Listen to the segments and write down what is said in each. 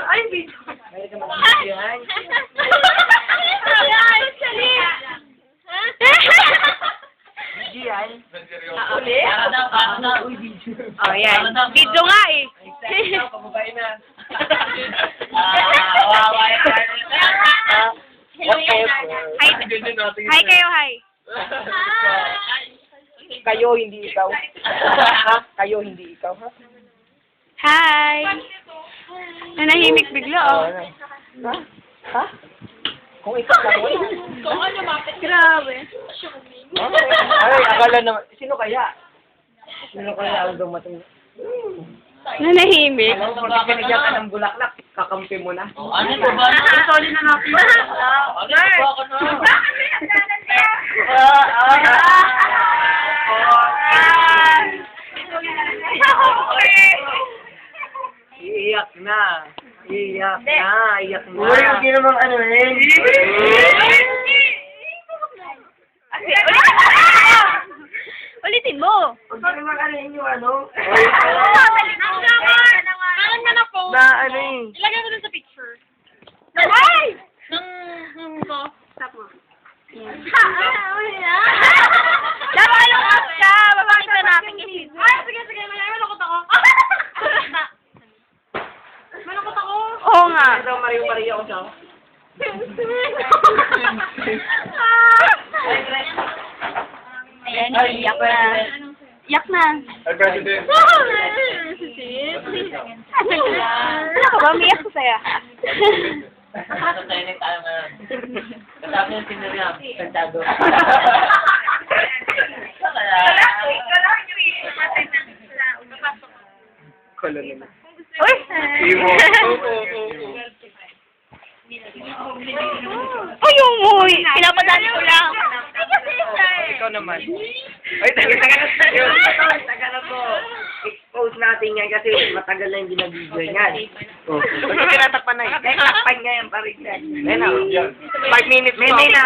Ay, video. Meron ka mga yan. Video yan. Ulit? Uy, video. Oh, yan. Video nga eh. Pababay na. Hi kayo, hi. Kayo, hindi ikaw. Ha? Kayo, hindi ikaw, ha? Hi. Nanahimik bigla, oh. Ha? Ha? Kung ikaw lang, Grabe. Ay, akala naman. Sino kaya? Sino kaya ang dumating? Nanahimik. Alam mo, pag binigyan ka ng bulaklak, kakampi mo na. Ano ba ba? Sorry na natin. Ano ba ako na? Iiyak na. Iiyak na. Iiyak na. Uy, hindi namang ano eh. Ulitin mo. Huwag ka namang ano yung ano. Parang na po. Na ano eh. Ilagay mo dun sa picture. Ay! Nang ko. Stop mo. Dapat lukas ka. Babakita natin kasi. Ay, sige, sige. Malakot ako. Malakot ako. Oo nga. Ito, Mario ko siya. Ayan, iyak na. Iyak na. Ay, President. Ano ka ba? Umiyak ko sa'yo. Nasa tayo na tayo ngayon. Kasama yung sinuriam. Kantado. Kolo naman. Uy! Uy, umuwi. Pinapadali ko lang. Ikaw naman. Ay, taga na tayo. Taga na po. Expose natin yan kasi matagal na yung binabidyo yan. Oh. Kasi tinatakpan na eh. Kaya takpan nga yan pa rin yan. Ayun na. 5 minutes pa. May na.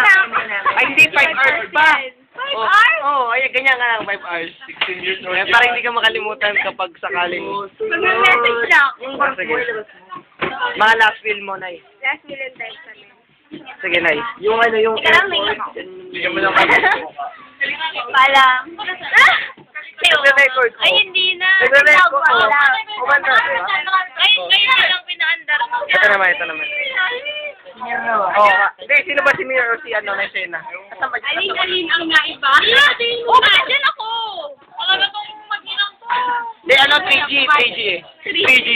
Ay, hindi. 5 hours pa. 5 hours? Oo, ay, ganyan nga lang. 5 hours. 16 years old. Kaya parang hindi ka makalimutan kapag sakaling... Mag-message lang. Mga last film mo, Nay. Last million times kami. Sige, Nay. Yung ano, yung... Ika lang, may ako. Bigyan mo ng kami. Palang. Nagre-record ko. Ay, hindi na. Nagre-record ko. Palang. Kumanda. Ay, ngayon na lang pinaandar mo. Ito naman, ito naman. Oo. Hindi, sino ba si Mira o si ano na escena? Alin ang naiba? Oo, dyan ako. Wala na itong mag-inang to. Hindi, ano, 3G eh. 3G.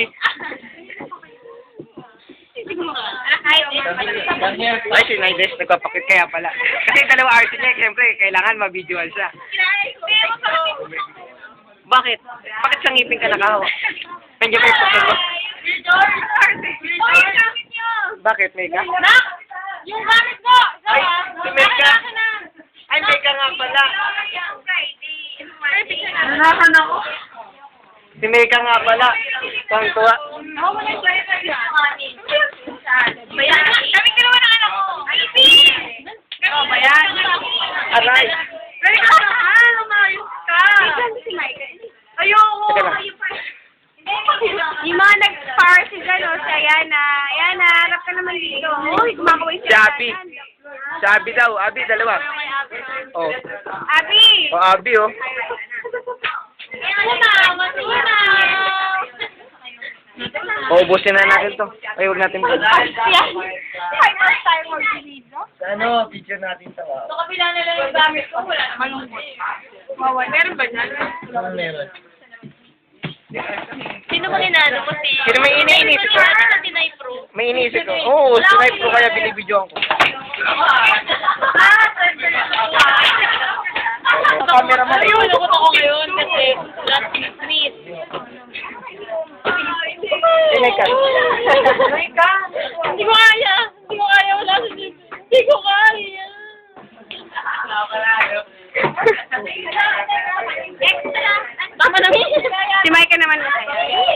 Ay, si Naides, nagpapakit kaya pala. Kasi dalawa artist niya, siyempre, kailangan ma-visual siya. Bakit? Bakit sa ngipin ka nakahawa? Nandiyan pa yung pagkakas mo. Bakit, Mega? Yung gamit ko! Ay, si Mega. Ay, Mega nga pala. Nanakan ako. Si Mega nga pala. Tuwang-tuwa. Bayan. Kami ka naman ang anak ko. Oh, bayan. Aray. Lumayos ka. Ayoko. Teka lang. Yung mga nag-party dyan, o, si Ayana. Ayana, harap ka naman dito. Uy, kumakaway Si Abi. Si Abi daw. Abi, dalawa. Oh. Abi! Oh, Abi, oh. Ubusin na natin to. Ay, huwag natin po. First time mag-video. Ano, picture natin sa wow. Sa kabila na lang yung gamit ko, wala naman lungkot. Mawal. Meron ba dyan? Ano meron? Sino bang inaano mo si... Sino may iniisip ko? Sa Tinay Pro? May iniisip ko. Oo, snipe ko kaya binibidyoan ko. Camera man. Ayun, lungkot ako ngayon kasi last week. Inay ka. Inay ka? Hindi ko kaya. Hindi ko kaya. Wala sa dito. Hindi ko kaya. Tama na. Si Micah naman masaya.